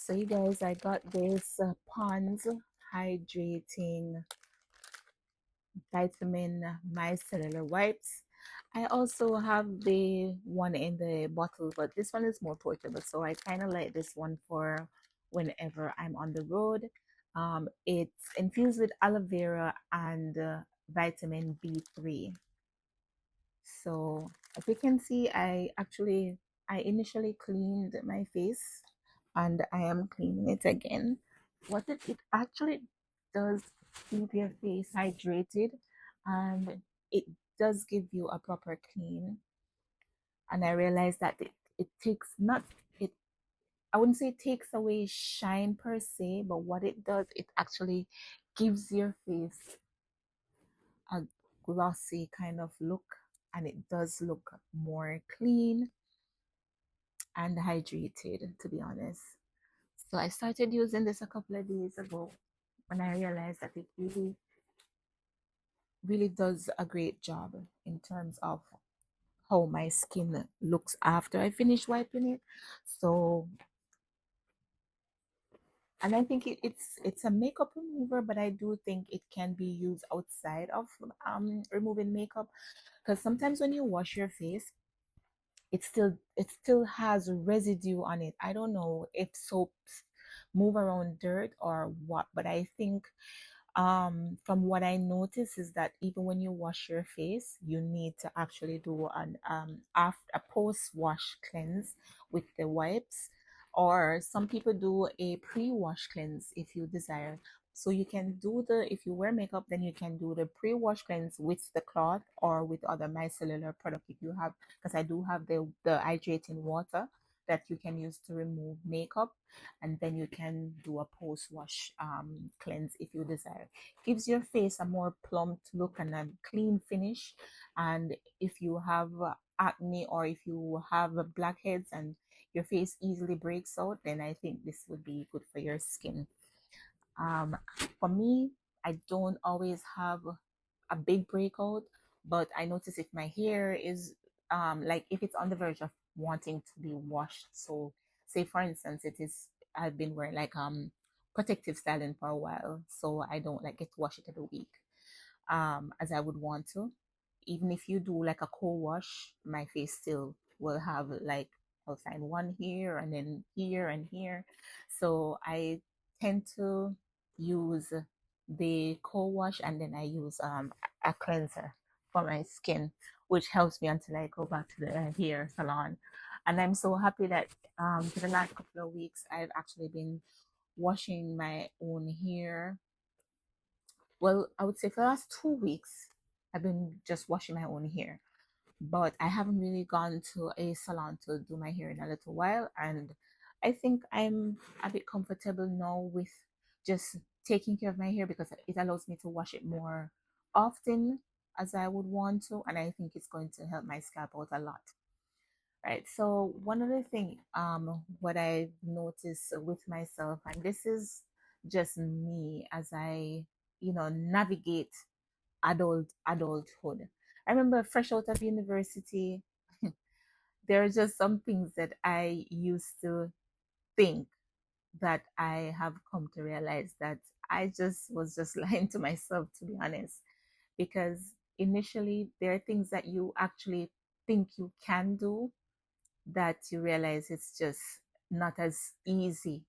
So you guys, I got this Pond's hydrating vitamin micellar wipes. I also have the one in the bottle, but this one is more portable, so I kind of like this one for whenever I'm on the road. It's infused with aloe vera and vitamin B3. So as you can see, I initially cleaned my face and I am cleaning it again. What it actually does, keep your face hydrated, and it does give you a proper clean. And I realized that it takes not it I wouldn't say it takes away shine per se, but what it does, it actually gives your face a glossy kind of look, and it does look more clean and hydrated, to be honest. So I started using this a couple of days ago when I realized that it really does a great job in terms of how my skin looks after I finish wiping it. So, and I think it's a makeup remover, but I do think it can be used outside of removing makeup, because sometimes when you wash your face, it still has residue on it. I don't know if soaps move around dirt or what, but I think from what I notice is that even when you wash your face, you need to actually do an after a post wash cleanse with the wipes, or some people do a pre-wash cleanse if you desire. So you can do the if you wear makeup, then you can do the pre-wash cleanse with the cloth or with other micellar product if you have, because I do have the hydrating water that you can use to remove makeup, and then you can do a post wash cleanse if you desire. Gives your face a more plumped look and a clean finish. And if you have acne, or if you have blackheads and your face easily breaks out, then I think this would be good for your skin. um, for me, I don't always have a big breakout, but I notice if my hair is like if it's on the verge of wanting to be washed. So say for instance I've been wearing like protective styling for a while, so I don't like get to wash it every week as I would want to. Even if you do like a co-wash, my face still will have like I'll find one here and then here and here. So I tend to use the co-wash, and then I use a cleanser for my skin, which helps me until I go back to the hair salon. And I'm so happy that for the last couple of weeks I've actually been washing my own hair. Well, I would say for the last 2 weeks, I've been just washing my own hair, but I haven't really gone to a salon to do my hair in a little while. And I think I'm a bit comfortable now with just taking care of my hair, because it allows me to wash it more often as I would want to. And I think it's going to help my scalp out a lot. Right. So one other thing, what I noticed with myself, and this is just me as I, navigate adulthood. I remember fresh out of university, there are just some things that I used to think that I have come to realize that I just was just lying to myself, to be honest. Because initially there are things that you actually think you can do that you realize it's just not as easy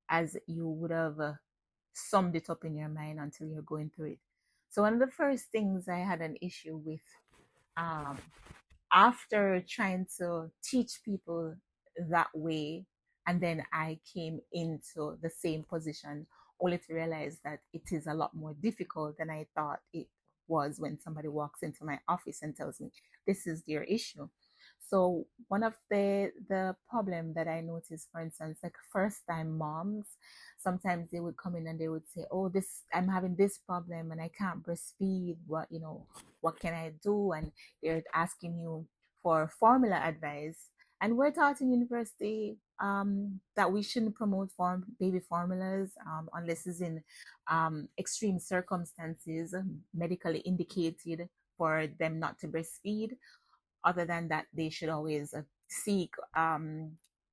as you would have summed it up in your mind until you're going through it. So one of the first things I had an issue with, um, after trying to teach people that way, and then I came into the same position only to realize that it is a lot more difficult than I thought it was when somebody walks into my office and tells me this is their issue. So one of the problem that I noticed, for instance, like first time moms, sometimes they would come in and they would say, oh, this I'm having this problem and I can't breastfeed. What can I do? And they're asking you for formula advice. And we're taught in university that we shouldn't promote baby formulas unless it's in extreme circumstances, medically indicated for them not to breastfeed. Other than that, they should always seek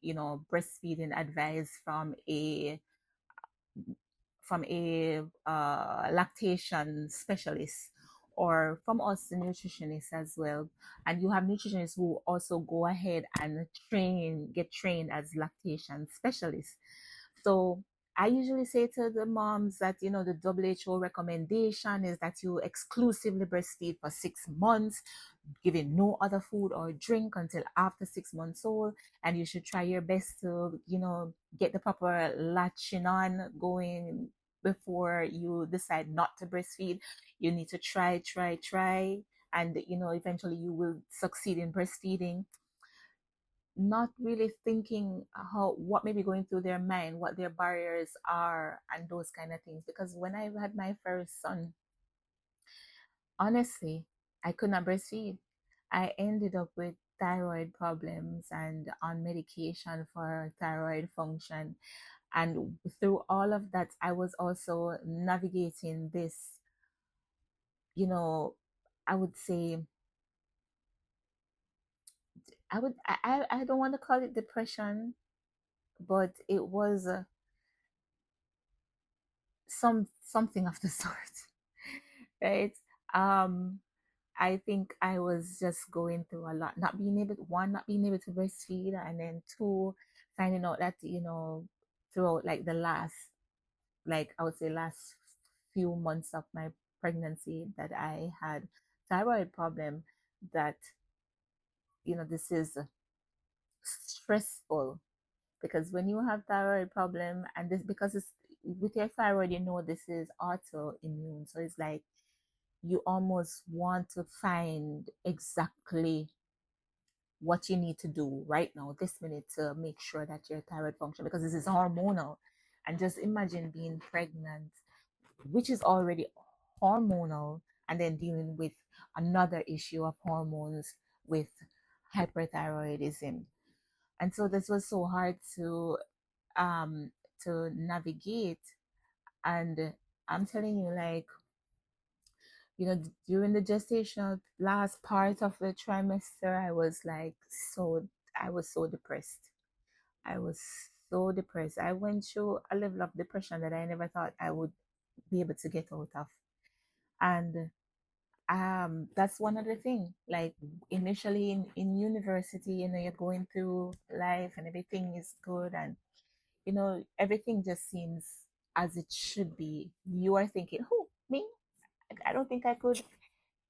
breastfeeding advice from a lactation specialist or from us, the nutritionists as well. And you have nutritionists who also go ahead and get trained as lactation specialists. So I usually say to the moms that, the WHO recommendation is that you exclusively breastfeed for 6 months, giving no other food or drink until after 6 months old. And you should try your best to, get the proper latching on going before you decide not to breastfeed. You need to try. And, eventually you will succeed in breastfeeding, not really thinking how what may be going through their mind, what their barriers are, and those kind of things. Because when I had my first son, honestly, I could not breastfeed. I ended up with thyroid problems and on medication for thyroid function. And through all of that, I was also navigating this, you know, I would say, I don't want to call it depression, but it was something of the sort, right? Um, I think I was just going through a lot, not being able to breastfeed, and then two, finding out that, throughout like the last, like I would say last few months of my pregnancy, that I had thyroid problem, that, this is stressful, because when you have thyroid problem, and this, because it's with your thyroid, this is autoimmune. So it's like you almost want to find exactly what you need to do right now, this minute, to make sure that your thyroid function, because this is hormonal. And just imagine being pregnant, which is already hormonal, and then dealing with another issue of hormones with hyperthyroidism. And so this was so hard um to navigate. And I'm telling you, like, during the gestational last part of the trimester, I was so depressed. I was so depressed. I went through a level of depression that I never thought I would be able to get out of. And that's one other thing. Like, initially in university, you're going through life and everything is good, and everything just seems as it should be. You are thinking, who, me? I don't think I could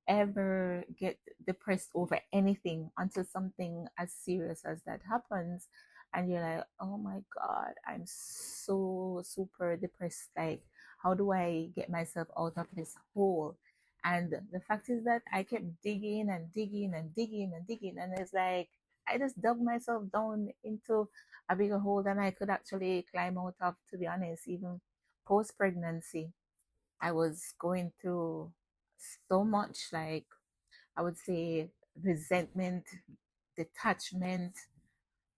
ever get depressed over anything until something as serious as that happens. And you're like, oh my God, I'm so super depressed. Like, how do I get myself out of this hole? And the fact is that I kept digging and digging and digging and digging. And it's like, I just dug myself down into a bigger hole than I could actually climb out of, to be honest. Even post pregnancy, I was going through so much, like, I would say, resentment, detachment,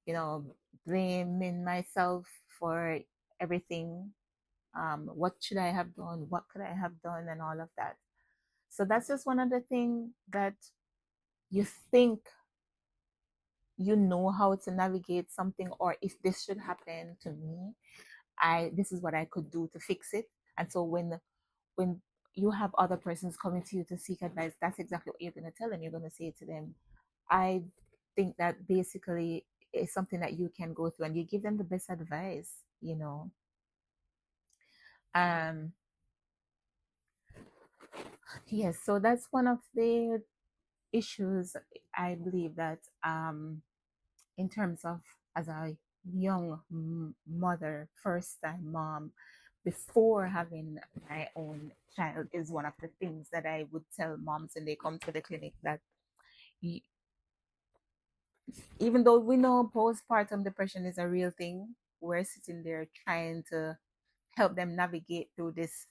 you know, blaming myself for everything. What should I have done? What could I have done? And all of that. So that's just one of the things that you think you know how to navigate something, or if this should happen to me, this is what I could do to fix it. And so when you have other persons coming to you to seek advice, that's exactly what you're going to tell them. You're going to say to them, I think that basically is something that you can go through, and you give them the best advice. Um, yes, so that's one of the issues, I believe, that in terms of, as a young mother, first time mom, before having my own child, is one of the things that I would tell moms when they come to the clinic, that even though we know postpartum depression is a real thing, we're sitting there trying to help them navigate through this.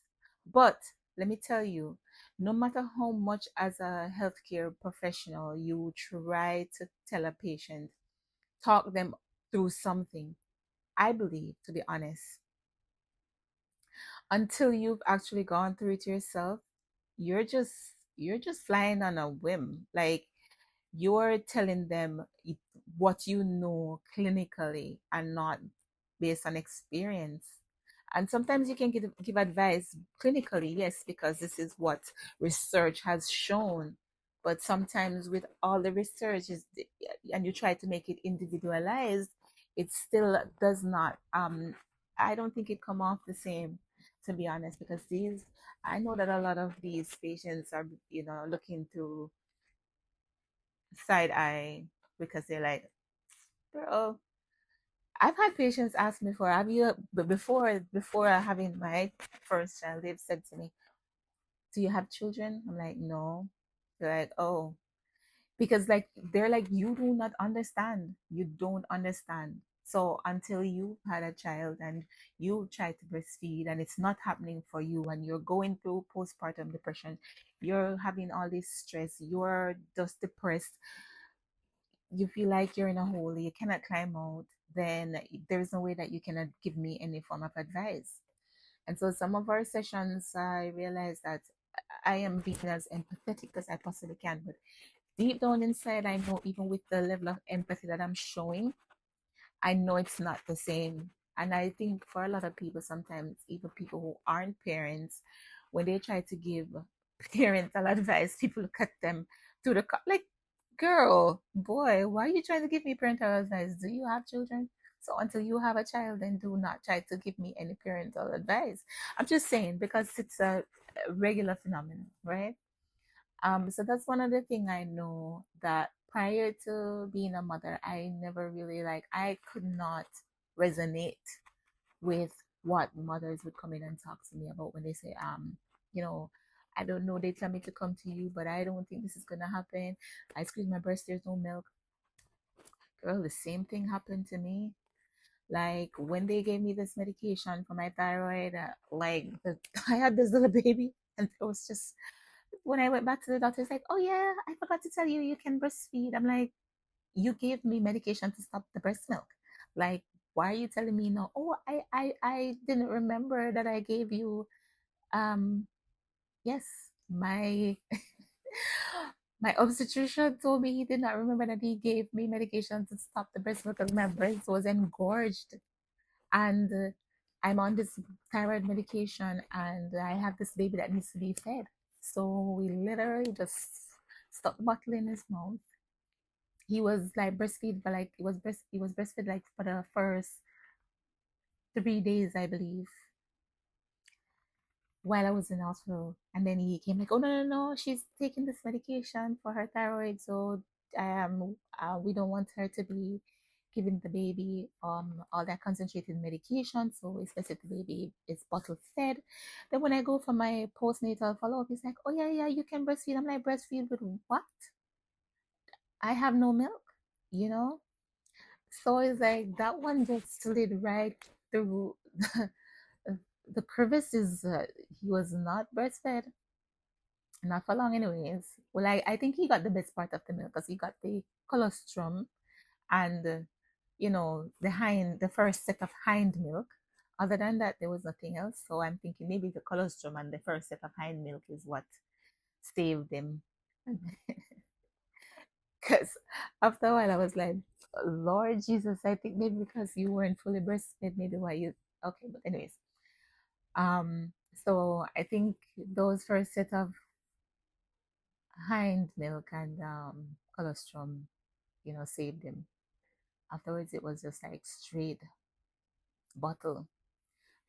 But let me tell you, no matter how much as a healthcare professional you try to tell a patient, talk them through something, I believe, to be honest, until you've actually gone through it yourself, you're just you're just flying on a whim. Like, you're telling them, what you know clinically and not based on experience. And sometimes you can give advice clinically, yes, because this is what research has shown. But sometimes with all the research is, and you try to make it individualized, it still does not. I don't think it come off the same, to be honest, because these, I know that a lot of these patients are, looking to side eye because they're like, girl, I've had patients ask me for, have you, but before having my first child, they've said to me, do you have children? I'm like, no. They're like, oh, because like they're like, you do not understand. You don't understand. So until you had a child and you try to breastfeed and it's not happening for you and you're going through postpartum depression, you're having all this stress, you're just depressed, you feel like you're in a hole, you cannot climb out, then there's no way that you cannot give me any form of advice. And so some of our sessions, I realized that I am being as empathetic as I possibly can, but deep down inside, I know even with the level of empathy that I'm showing, I know it's not the same. And I think for a lot of people, sometimes even people who aren't parents, when they try to give parental advice, people look at them to the like, girl, boy, why are you trying to give me parental advice? Do you have children? So until you have a child, then do not try to give me any parental advice. I'm just saying because it's a regular phenomenon, right? So that's one of the thing I know, that prior to being a mother, I never really like, I could not resonate with what mothers would come in and talk to me about when they say, you know, I don't know, they tell me to come to you, but I don't think this is gonna happen. I squeeze my breast, there's no milk. Girl, the same thing happened to me. Like when they gave me this medication for my thyroid, I had this little baby, and it was just, when I went back to the doctor, it's like, oh yeah, I forgot to tell you, you can breastfeed. I'm like, you gave me medication to stop the breast milk. Like, why are you telling me no? Oh, I didn't remember that I gave you, um, yes, my, my obstetrician told me he did not remember that he gave me medication to stop the breast milk because my breast was engorged. And I'm on this thyroid medication and I have this baby that needs to be fed. So we literally just stuck the bottle in his mouth. He was like breastfeed, but like he was breastfed like for the first 3 days, I believe, while I was in hospital. And then he came like, oh no, no, no, she's taking this medication for her thyroid, so we don't want her to be giving the baby all that concentrated medication, so it's best if the baby is bottle fed. Then when I go for my postnatal follow-up, he's like, oh yeah, yeah, you can breastfeed. I'm like, breastfeed with what? I have no milk, you know? So it's like that one just slid right through the crevices. He was not breastfed, not for long, anyways. Well, I think he got the best part of the milk because he got the colostrum and the first set of hind milk. Other than that, there was nothing else. So I'm thinking maybe the colostrum and the first set of hind milk is what saved him. Because after a while, I was like, Lord Jesus, I think maybe because you weren't fully breastfed, maybe why you. Okay, but anyways, so I think those first set of hind milk and colostrum, saved him. Afterwards, it was just like straight bottle.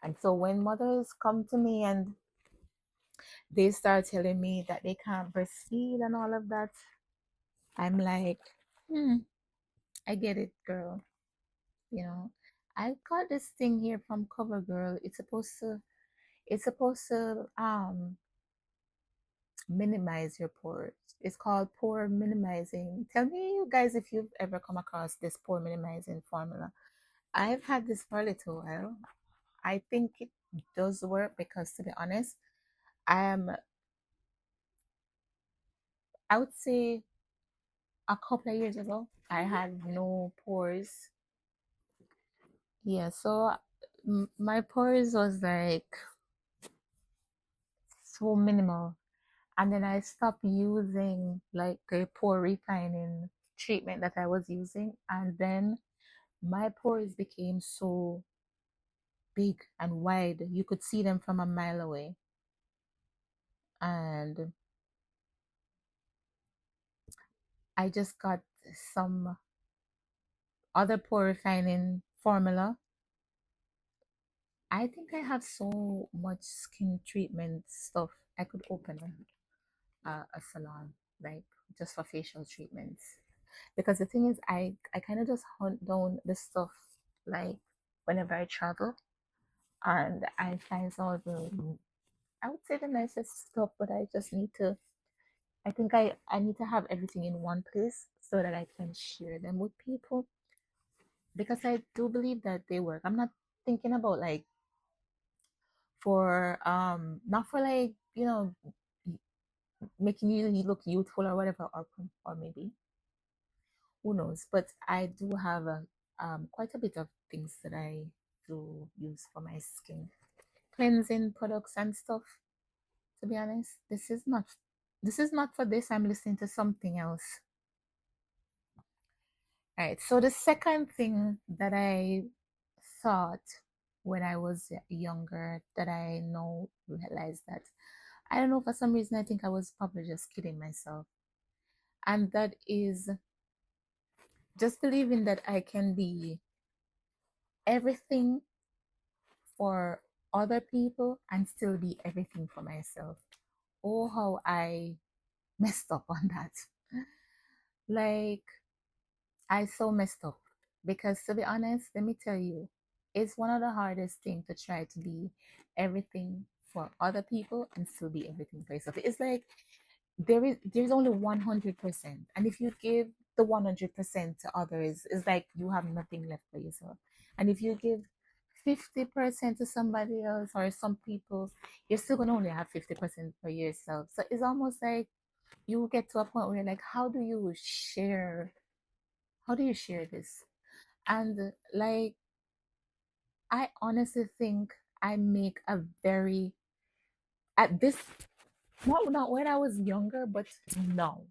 And so when mothers come to me and they start telling me that they can't breastfeed and all of that, I'm like, hmm, I get it, girl. You know, I got this thing here from CoverGirl. It's supposed to minimize your pores. It's called pore minimizing. Tell me, you guys, if you've ever come across this pore minimizing formula. I've had this for a little while. I think it does work because, to be honest, I am, I would say a couple of years ago, I had no pores. Yeah, so my pores was like so minimal. And then I stopped using like a pore refining treatment that I was using, and then my pores became so big and wide. You could see them from a mile away. And I just got some other pore refining formula. I think I have so much skin treatment stuff. I could open a salon, like just for facial treatments. Because the thing is, I kind of just hunt down the stuff like whenever I travel, and I find some of the, I would say the nicest stuff, but I just need to, I think I need to have everything in one place so that I can share them with people, because I do believe that they work. I'm not thinking about like for not for like, making you look youthful or whatever, or maybe who knows. But I do have quite a bit of things that I do use for my skin cleansing products and stuff. To be honest, this is not for this. I'm listening to something else. All right. So the second thing that I thought when I was younger that I now realized that, I don't know, for some reason I think I was probably just kidding myself. And that is just believing that I can be everything for other people and still be everything for myself. Oh, how I messed up on that. Like, I so messed up. Because to be honest, let me tell you, it's one of the hardest things to try to be everything for other people and still be everything for yourself. It's like there's only 100%. And if you give the 100% to others, it's like you have nothing left for yourself. And if you give 50% to somebody else or some people, you're still gonna only have 50% for yourself. So it's almost like you get to a point where you're like, how do you share this? And like, I honestly think I make a very, at this, not when I was younger, but now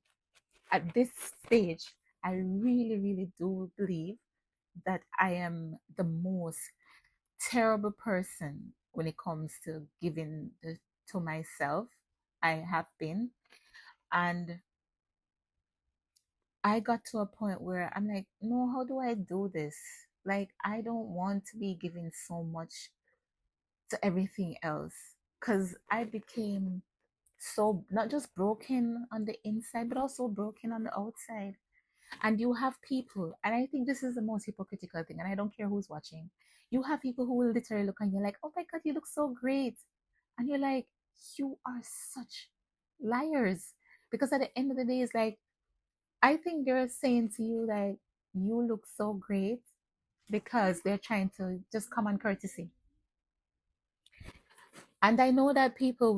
at this stage, I really, really do believe that I am the most terrible person when it comes to giving to myself. I have been. And I got to a point where I'm like, no, how do I do this? Like, I don't want to be giving so much to everything else, because I became so not just broken on the inside, but also broken on the outside. And you have people, and I think this is the most hypocritical thing, and I don't care who's watching. You have people who will literally look and you're like, oh my God, you look so great. And you're like, you are such liars. Because at the end of the day, it's like, I think they're saying to you, like, you look so great because they're trying to just come on courtesy. And I know that people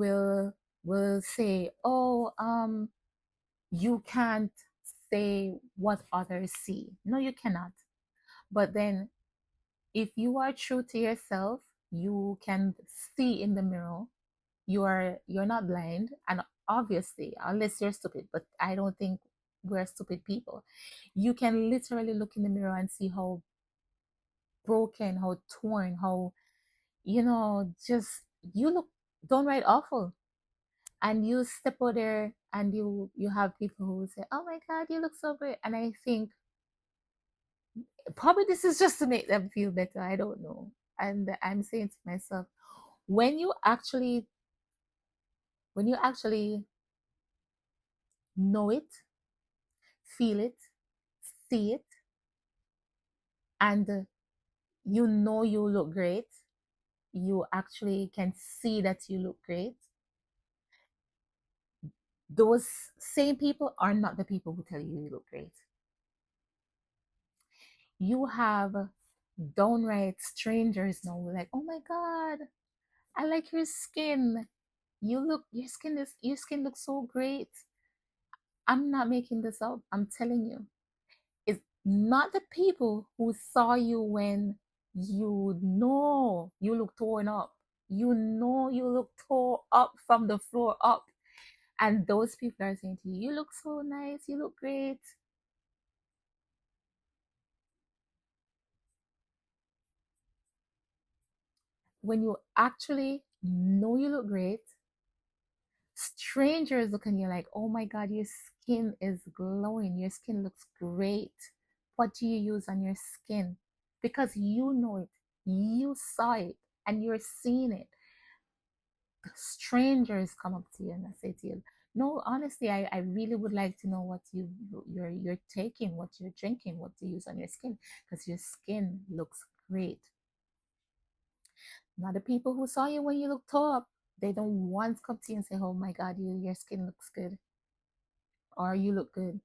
will say, oh, you can't say what others see. No, you cannot. But then if you are true to yourself, you can see in the mirror. You're not blind, and obviously, unless you're stupid, but I don't think we're stupid people. You can literally look in the mirror and see how broken, how torn, how, just, you look downright awful. And you step out there and you have people who say, oh my God, you look so great. And I think probably this is just to make them feel better. I don't know. And I'm saying to myself, when you actually when you actually know it, feel it, see it, and you know you look great, you actually can see that you look great. Those same people are not the people who tell you you look great. You have downright strangers now like, oh my God, I like your skin. Your skin looks so great. I'm not making this up. I'm telling you. It's not the people who saw you when you look torn up. You look tore up from the floor up. And those people are saying to you, you look so nice, you look great. when you actually know you look great, strangers look and you're like, oh my God, your skin is glowing. Your skin looks great. What do you use on your skin? Because you know it, you saw it, and you're seeing it. Strangers come up to you and I say to you, no, honestly, I really would like to know what you're taking, what you're drinking, what to use on your skin, because your skin looks great. Now the people who saw you when you looked up, they don't once come to you and say, oh my God, your skin looks good or you look good.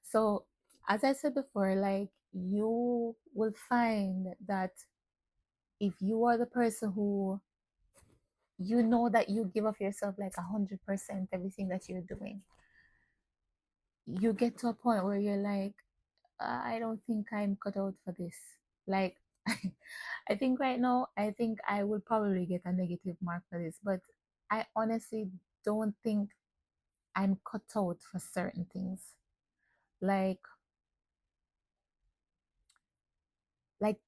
So as I said before, like you will find that if you are the person who you know that you give of yourself like 100% everything that you're doing, you get to a point where you're like, I don't think I'm cut out for this. Like, I think right now, I think I will probably get a negative mark for this, but I honestly don't think I'm cut out for certain things. Like, like,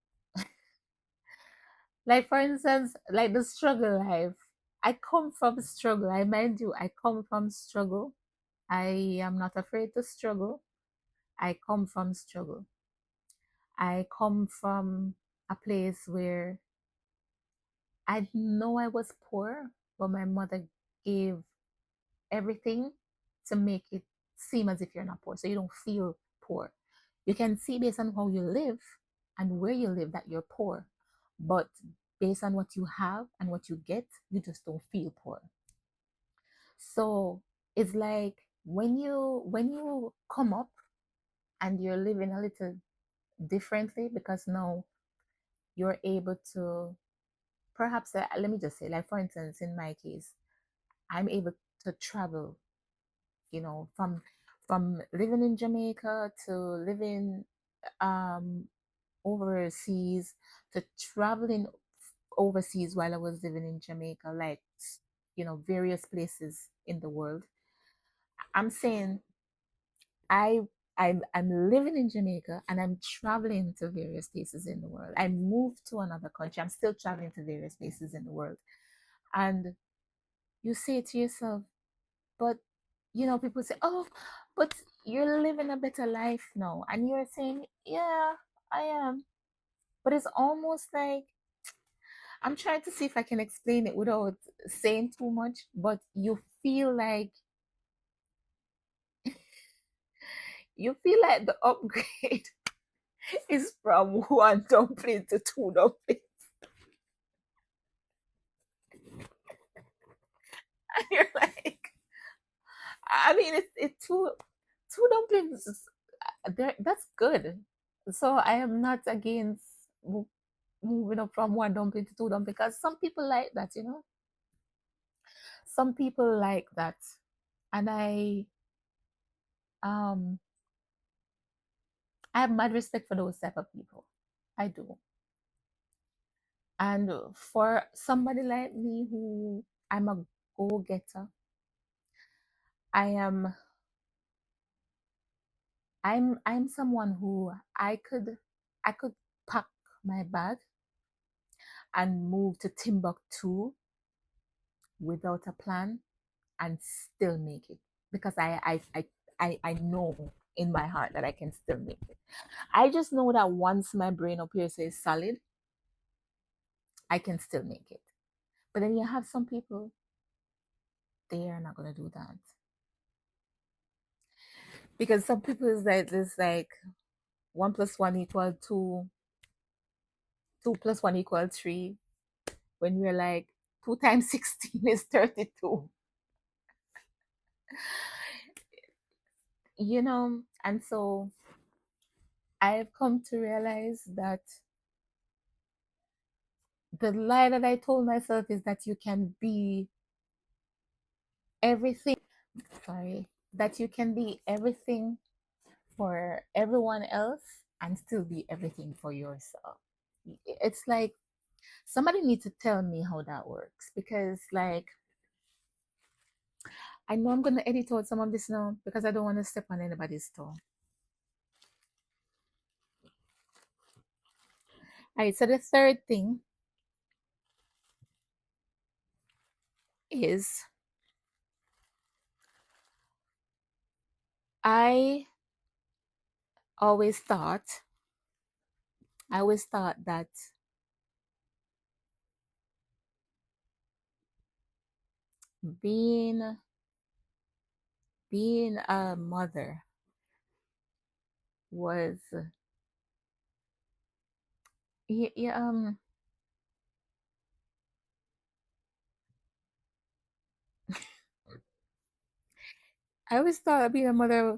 like for instance, like the struggle life. I come from struggle. I mind you, I come from struggle. I am not afraid to struggle. I come from struggle. I come from a place where I know I was poor, but my mother gave everything to make it seem as if you're not poor. So you don't feel poor. You can see based on how you live and where you live that you're poor. But based on what you have and what you get, you just don't feel poor. So it's like when you come up and you're living a little differently because now you're able to perhaps let me just say, like for instance, in my case, I'm able to travel, from living in Jamaica to living um overseas to traveling overseas while I was living in Jamaica, like various places in the world. I'm saying I I'm living in Jamaica and I'm traveling to various places in the world. I moved to another country. I'm still traveling to various places in the world. And you say to yourself, but people say, oh, but you're living a better life now. And you're saying, yeah, I am. But it's almost like I'm trying to see if I can explain it without saying too much, but you feel like the upgrade is from one dumpling to two dumplings. And you're like, I mean, it's two dumplings. That's good. So I am not against moving up from one dumpling to two dumpling because some people like that. Some people like that, and um I have mad respect for those type of people. I do. And for somebody like me who I'm a go-getter, I am I'm someone who I could pack my bag and move to Timbuktu without a plan and still make it because I know in my heart that I can still make it. I just know that once my brain up here says solid, I can still make it. But then you have some people, they are not gonna do that. Because some people is like this, like 1 plus 1 equal 2, 2 plus 1 equal 3. When we're like 2 times 16 is 32. And so I've come to realize that the lie that I told myself is that you can be everything. Sorry, that you can be everything for everyone else and still be everything for yourself. It's like somebody needs to tell me how that works because, like, I know I'm going to edit out some of this now because I don't want to step on anybody's toe. All right, so the third thing is I always thought, I always thought that being being a mother was yeah, yeah, I always thought being a mother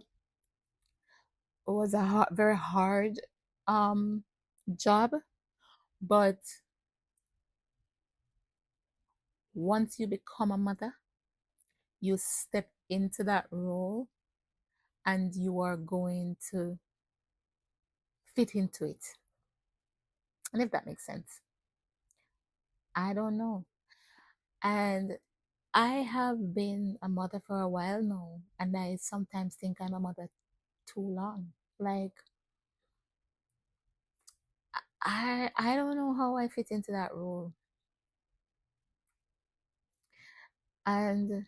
was a very hard um job, but once you become a mother, you step into that role and you are going to fit into it. And if that makes sense, I don't know. And I have been a mother for a while now, and I sometimes think I'm a mother too long. Like I don't know how I fit into that role. And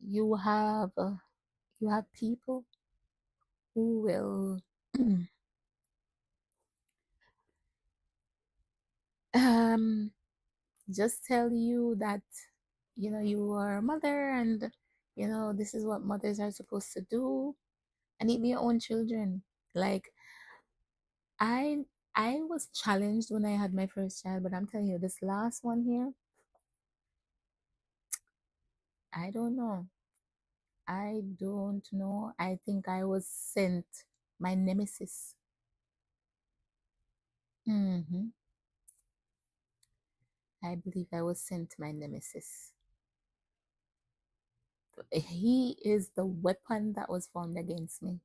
you have you have people who will um just tell you that you are a mother, and this is what mothers are supposed to do, and even your own children. Like I I was challenged when I had my first child, but I'm telling you, this last one here, I don't know. I don't know. I think I was sent my nemesis. hmm I believe I was sent my nemesis. He is the weapon that was formed against me,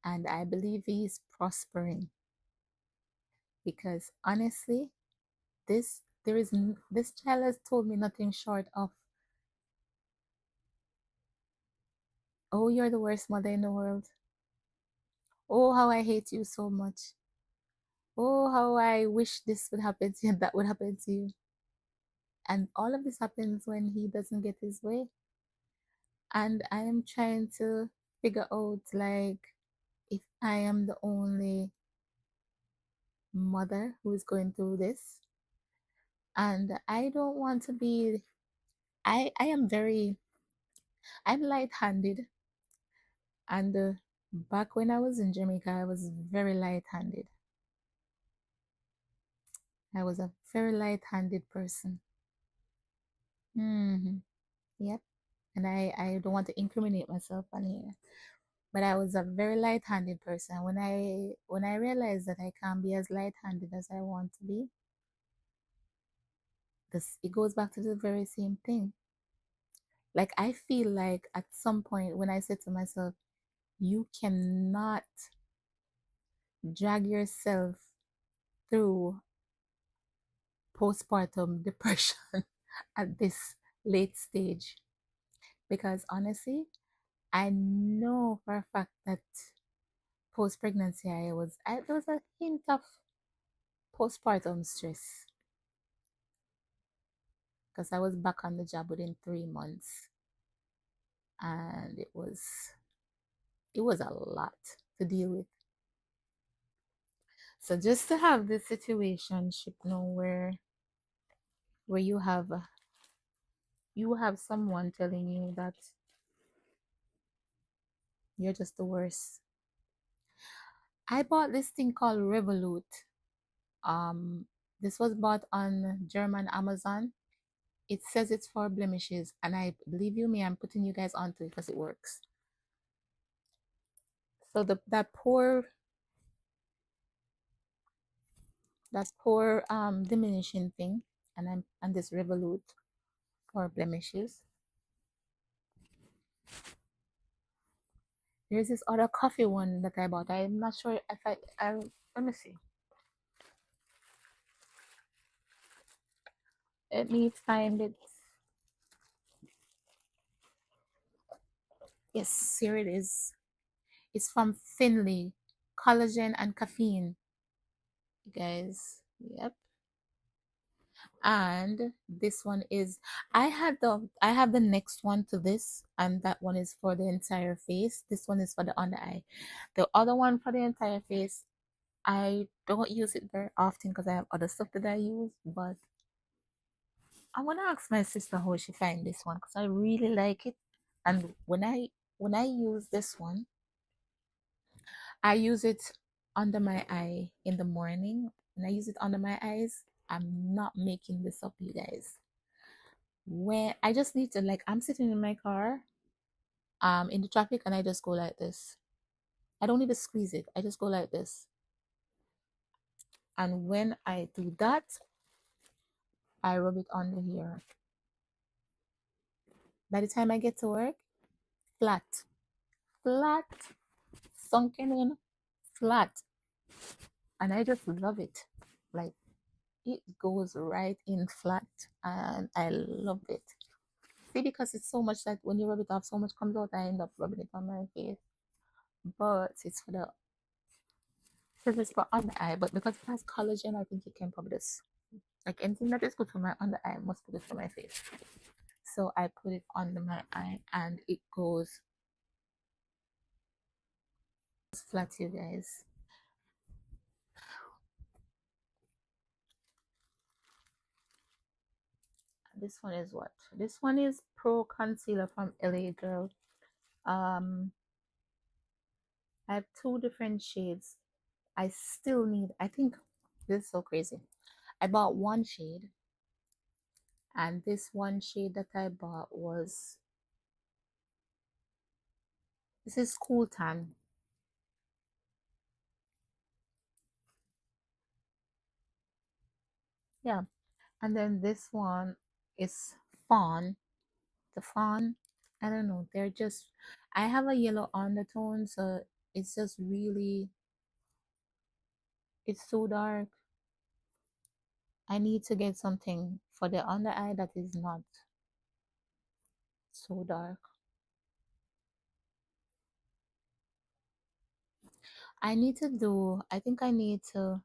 and I believe he is prospering because honestly, this child has told me nothing short of, "Oh, you're the worst mother in the world. Oh, how I hate you so much. Oh, how I wish this would happen to you and that would happen to you." And all of this happens when he doesn't get his way. And I am trying to figure out, like, if I am the only mother who is going through this. And I don't want to be, I am I'm light-handed. And back when I was in Jamaica, I was very light-handed. I was a very light-handed person. Yep. And I don't want to incriminate myself on here. But I was a very light-handed person. When I realized that I can't be as light-handed as I want to be, this it goes back to the very same thing. Like I feel like at some point when I said to myself, you cannot drag yourself through postpartum depression at this late stage. Because honestly, I know for a fact that post pregnancy there was a hint of postpartum stress because I was back on the job within 3 months, and it was a lot to deal with. So just to have this situationship now where you have someone telling you that you're just the worst. I bought this thing called Revolut. Um, this was bought on German Amazon. It says it's for blemishes, and I believe you me, I'm putting you guys onto it because it works. So that poor diminishing thing, and I'm on this Revolut for blemishes. There's this other coffee one that I bought. I'm not sure if I let me see. Let me find it. Yes, here it is. It's from Finley, collagen and caffeine, guys. Yep. And this one is, I have the next one to this, and that one is for the entire face. This one is for the under eye. The other one for the entire face, I don't use it very often because I have other stuff that I use. But I want to ask my sister how she find this one because I really like it. And when I use this one, I use it under my eye in the morning. When I use it under my eyes, I'm not making this up, you guys. When I just need to, like, I'm sitting in my car, in the traffic, and I just go like this. I don't even squeeze it. I just go like this. And when I do that, I rub it under here. By the time I get to work, flat, flat, sunken in, flat. And I just love it. Like, it goes right in flat, and I love it. See, because it's so much that when you rub it off, so much comes out, I end up rubbing it on my face. But it's for the Because it's for under eye, but because it has collagen, I think you can probably just, like, anything that is good for my under eye must be good for my face. So I put it under my eye and it goes flat, you guys. This one is what? This one is Pro Concealer from LA Girl. Um, I have two different shades. I still need, I think this is so crazy. I bought one shade, and this one shade that I bought was, this is Cool Tan. Yeah. And then this one is Fawn. The Fawn, I don't know. They're just, I have a yellow undertone, so it's just really, it's so dark. I need to get something for the under eye that is not so dark. I need to do, I think I need to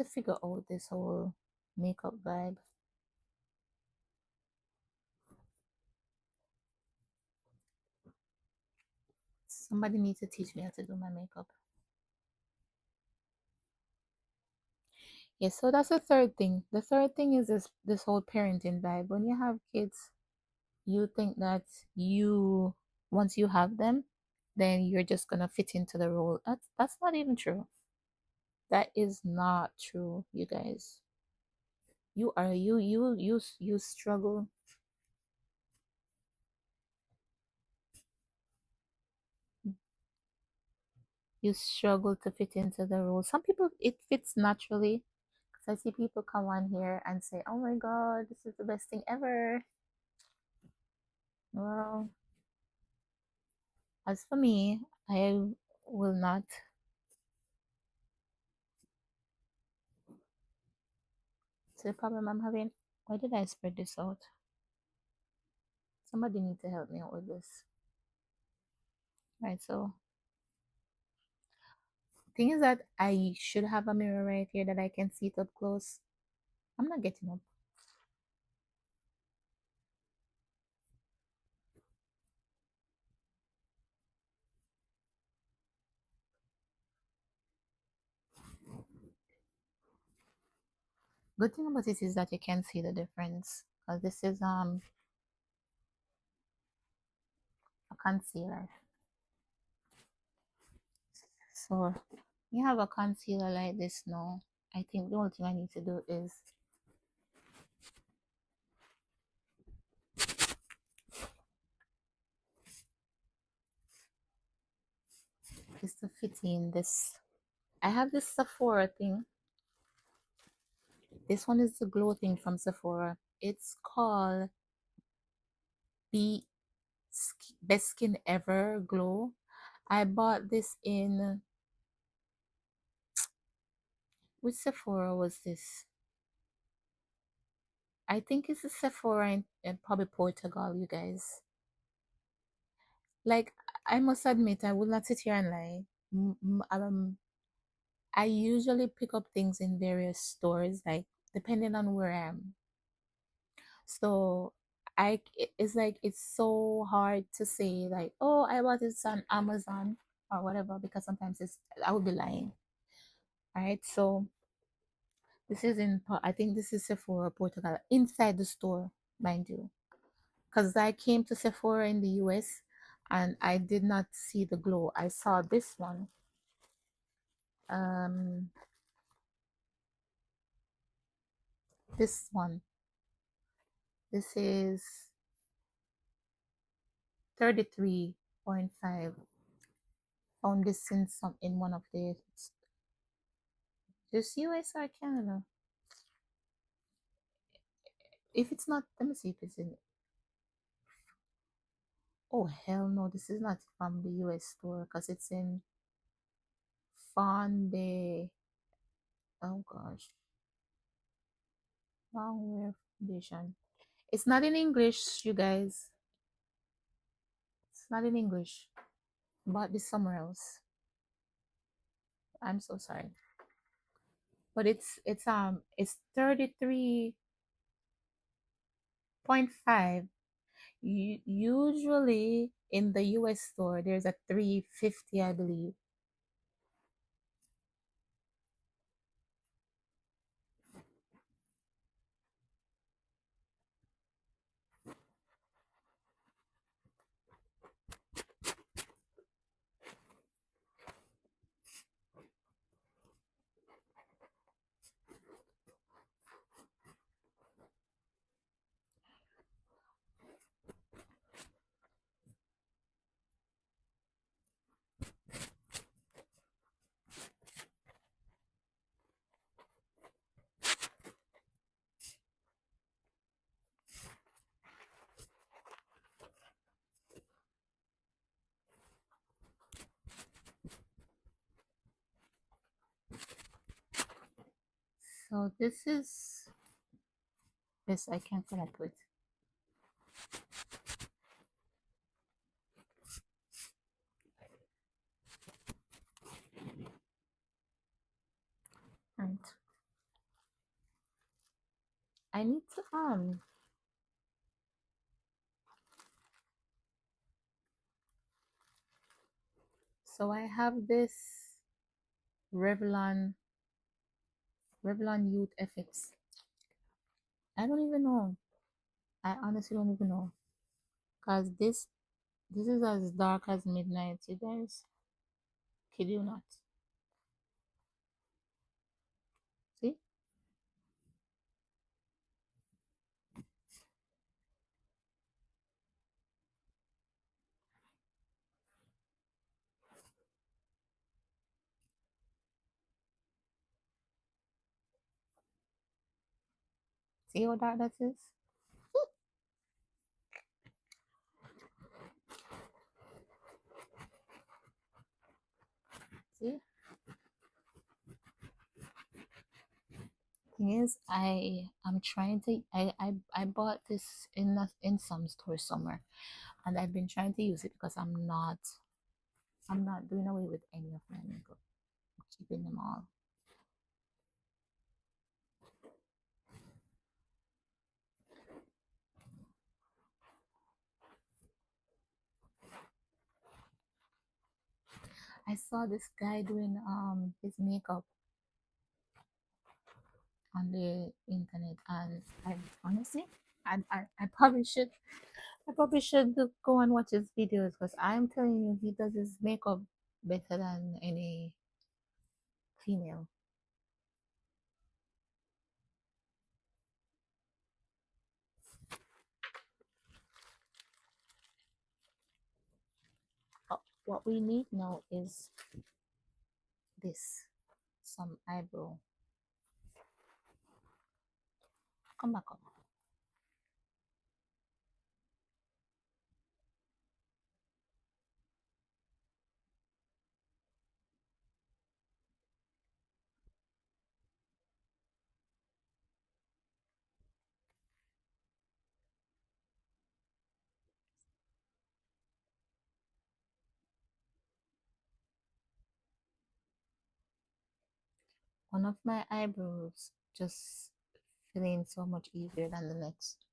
figure out this whole makeup vibe. Somebody needs to teach me how to do my makeup. Yes, so that's the third thing. The third thing is this whole parenting vibe. When you have kids, you think that you once you have them, then you're just gonna fit into the role. That's not even true. That is not true, you guys. You struggle. You struggle to fit into the role. Some people it fits naturally. Because I see people come on here and say, "Oh my God, this is the best thing ever." Well, as for me, I will not. So the problem I'm having. Why did I spread this out? Somebody need to help me out with this. Right, so thing is that I should have a mirror right here that I can see it up close. I'm not getting up. Good thing about this is that you can see the difference. Because this is a concealer. So you have a concealer like this now. I think the only thing I need to do is to fit in this. I have this Sephora thing. This one is the glow thing from Sephora. It's called Be Best Skin Ever Glow. I bought this in, which Sephora was this? I think it's a Sephora in probably Portugal, you guys. Like, I must admit, I will not sit here and lie. I usually pick up things in various stores, like depending on where I am. So it's like it's so hard to say like, oh, I bought this on Amazon or whatever, because sometimes it's I would be lying. Right. So this is I think this is Sephora Portugal inside the store, mind you. Because I came to Sephora in the US and I did not see the glow. I saw this one. Um this one. This is 33.5. Found this in some in one of the just US or Canada. If it's not, let me see if it's in. Oh hell no, this is not from the US store because it's in Fonde. Oh gosh, Longwear Foundation. It's not in English, you guys. It's not in English. Bought this somewhere else. I'm so sorry, but it's 33.5. Usually in the US store, there's a 350, I believe. So this is this I can come up with. And I need to so I have this Revlon Youth FX. I don't even know. I honestly don't even know. Cause this is as dark as midnight, you guys. Kid you not. See? See how dark that is? See? Thing is, I'm trying to I bought this in some store somewhere, and I've been trying to use it because I'm not doing away with any of my makeup. I'm keeping them all. I saw this guy doing his makeup on the internet, and I honestly I probably should go and watch his videos because I'm telling you he does his makeup better than any female. What we need now is this, some eyebrow. Come back up. One of my eyebrows just feeling so much easier than the next.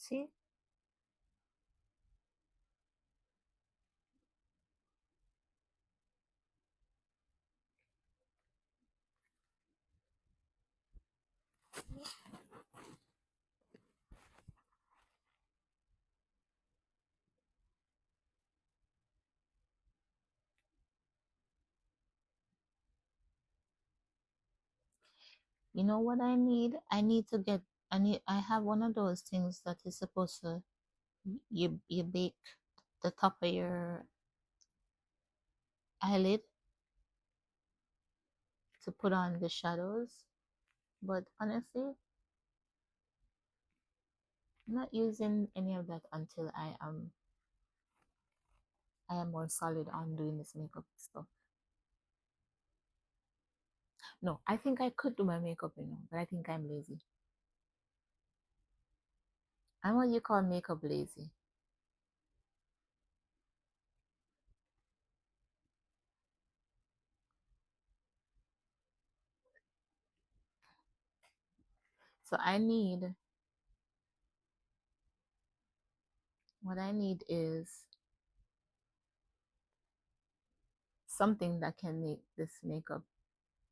See? You know what I need? I have one of those things that is supposed to you bake the top of your eyelid to put on the shadows. But honestly, I'm not using any of that until I am more solid on doing this makeup stuff. No, I think I could do my makeup, but I think I'm lazy. I'm what you call makeup lazy. So what I need is something that can make this makeup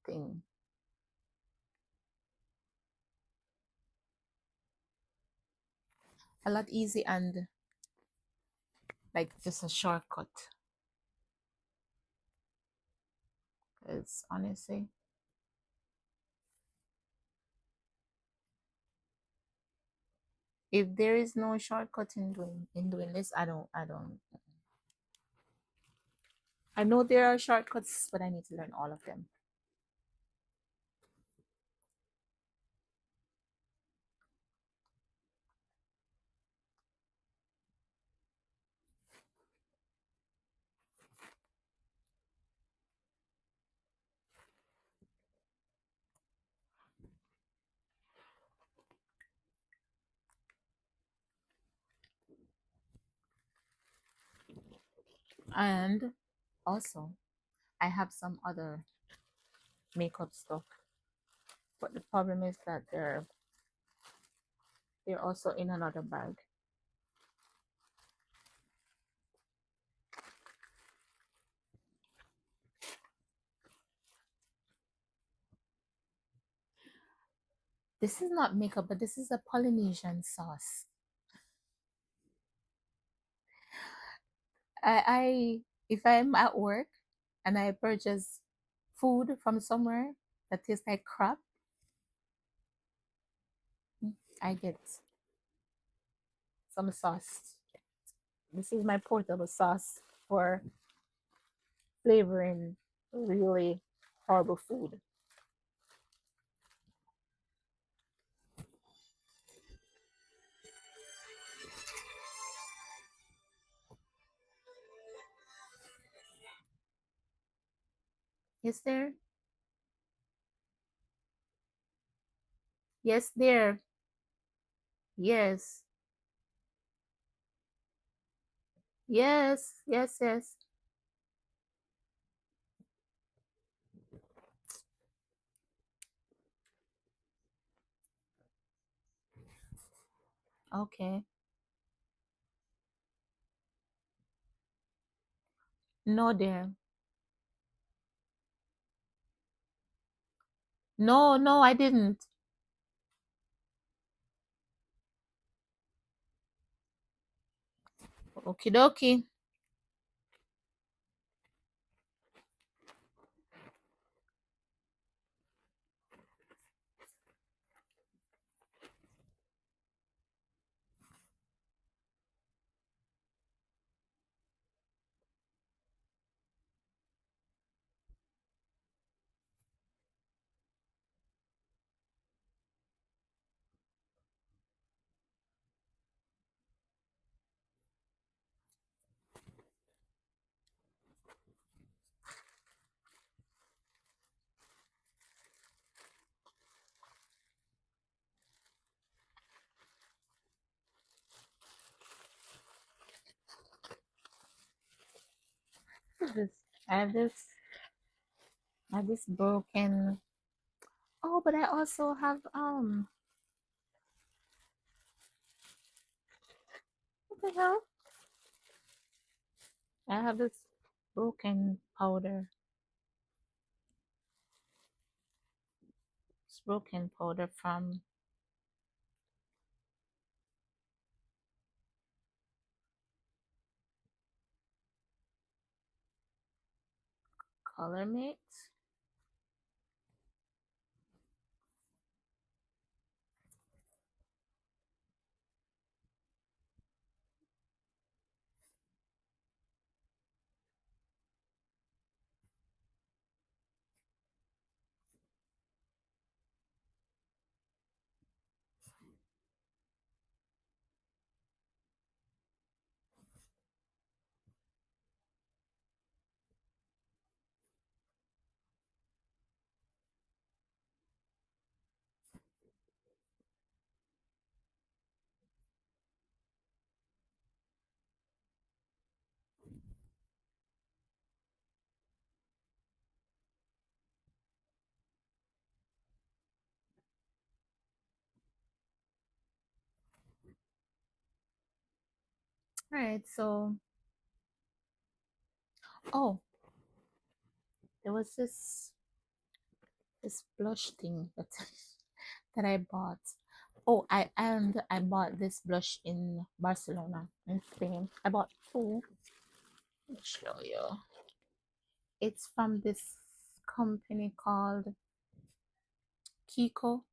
thing a lot easy and like just a shortcut. Because honestly, if there is no shortcut in doing this, I don't. I know there are shortcuts, but I need to learn all of them. And also, I have some other makeup stuff, but the problem is that they're also in another bag. This is not makeup, but this is a Polynesian sauce. I if I'm at work and I purchase food from somewhere that tastes like crap, I get some sauce. This is my portable sauce for flavoring really horrible food. Yes, there. Yes, there. Yes. Yes. Yes. Yes. Okay. No, there. No, no, I didn't. Okie dokie. I have this broken. Oh, but I also have what the hell? I have this broken powder. It's broken powder from Color Mate. All right, so oh, there was this blush thing that that I bought. Oh, I bought this blush in Barcelona in Spain. I bought two. Let me show you. It's from this company called Kiko.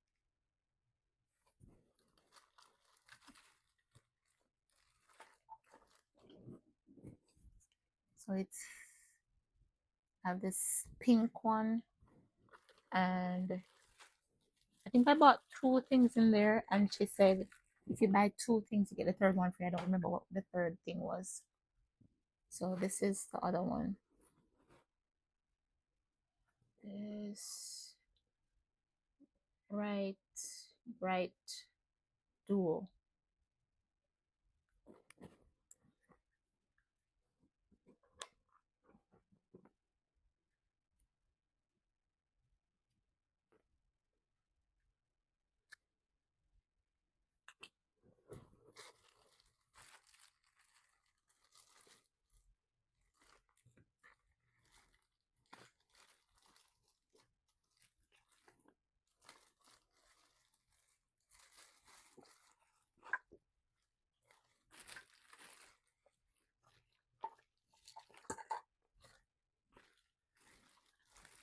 So it's have this pink one, and I think I bought two things in there, and she said if you buy two things, you get the third one free. I don't remember what the third thing was. So this is the other one. This bright, bright duo.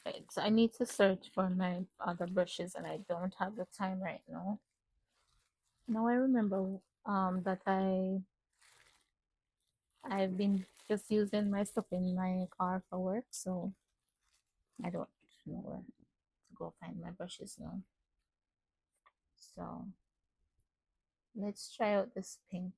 Right, so I need to search for my other brushes, and I don't have the time right now. Now I remember that I've been just using my stuff in my car for work, so I don't know where to go find my brushes now. So let's try out this pink.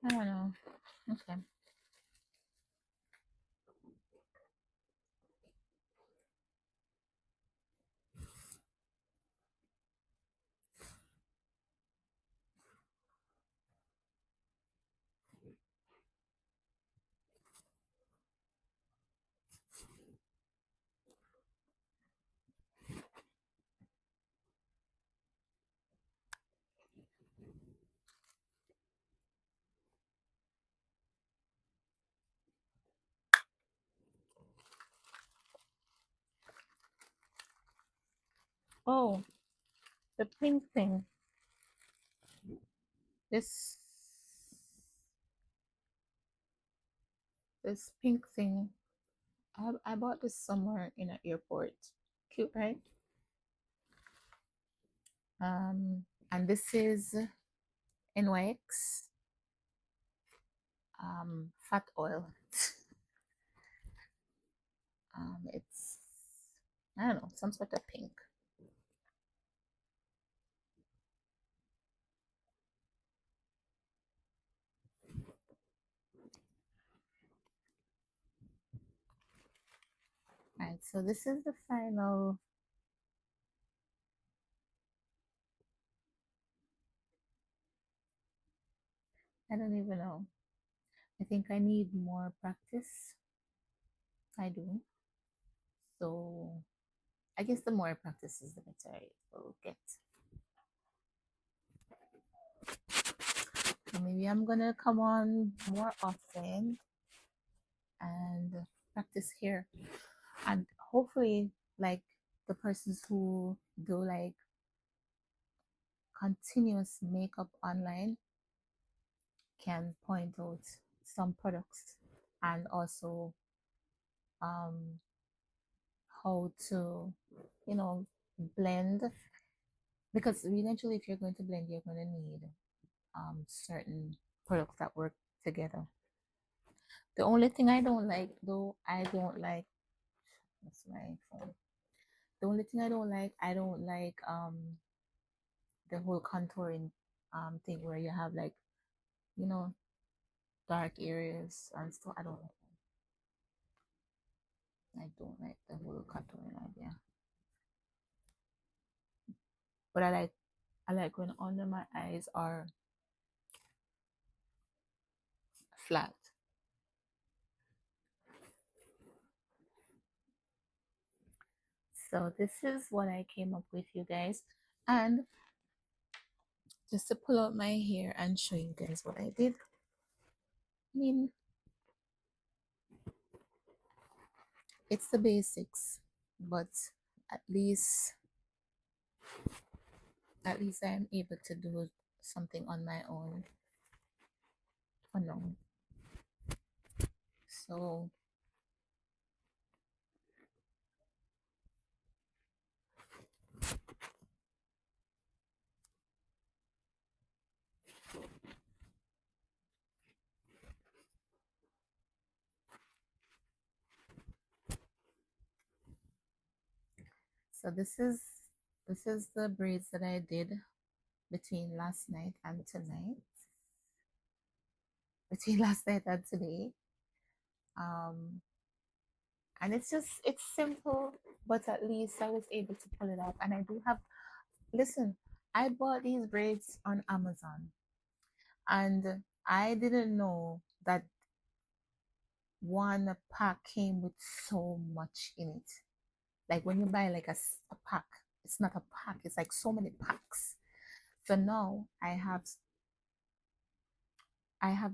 I don't know. Okay. Oh, the pink thing. This this pink thing. I bought this somewhere in an airport. Cute, right? And this is NYX fat oil. It's, I don't know, some sort of pink. Right, so this is the final. I don't even know. I think I need more practice. I do. So I guess the more I practice is the better I will get. So maybe I'm gonna come on more often and practice here. And hopefully, like the persons who do like continuous makeup online can point out some products and also um, how to, you know, blend. Because eventually, if you're going to blend, you're going to need certain products that work together. The only thing I don't like, though, I don't like, that's my phone. The only thing I don't like the whole contouring thing where you have like, you know, dark areas and stuff. I don't like the whole contouring idea. But I like when under my eyes are flat. So this is what I came up with, you guys. And just to pull out my hair and show you guys what I did. I mean, it's the basics, but at least I am able to do something on my own for now. So this is the braids that I did between last night and tonight. Between last night and today. Um and it's simple, but at least I was able to pull it off. And I do have, listen, I bought these braids on Amazon and I didn't know that one pack came with so much in it. Like when you buy like a pack, it's not a pack, it's like so many packs. So now I have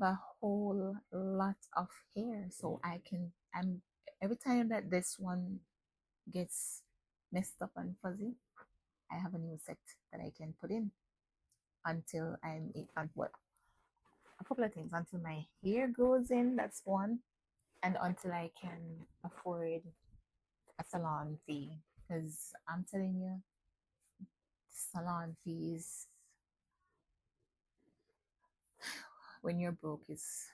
a whole lot of hair. So I'm every time that this one gets messed up and fuzzy, I have a new set that I can put in until on what, a couple of things, until my hair grows in, that's one, and until I can afford a salon fee. Because I'm telling you, salon fees when you're broke is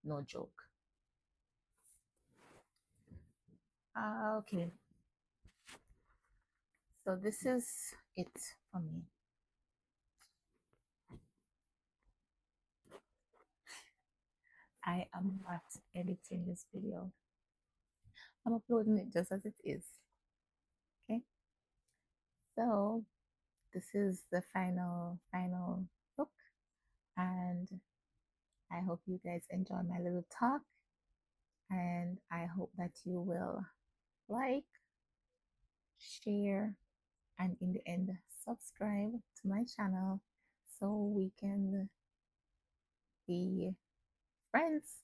no joke. Okay, so this is it for me. I am not editing this video. I'm uploading it just as it is. Okay, so this is the final look, and I hope you guys enjoy my little talk, and I hope that you will like, share, and in the end, subscribe to my channel so we can be friends.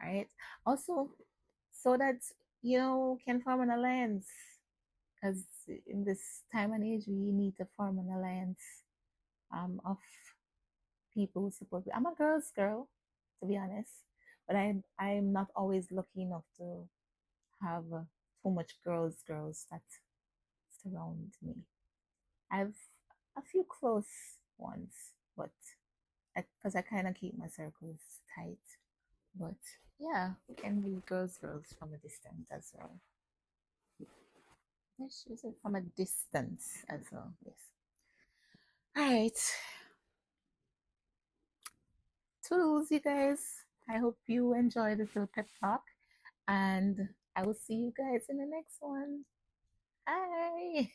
All right. Also, so that can form an alliance, because in this time and age, we need to form an alliance of people who support me. I'm a girl's girl, to be honest, but I'm not always lucky enough to have too much girls that surround me. I've a few close ones, but because I kind of keep my circles tight. But yeah, can be girls from a distance as well. Yes, she said from a distance as well. Yes. All right. Toodles, you guys. I hope you enjoyed this little pep talk, and I will see you guys in the next one. Bye.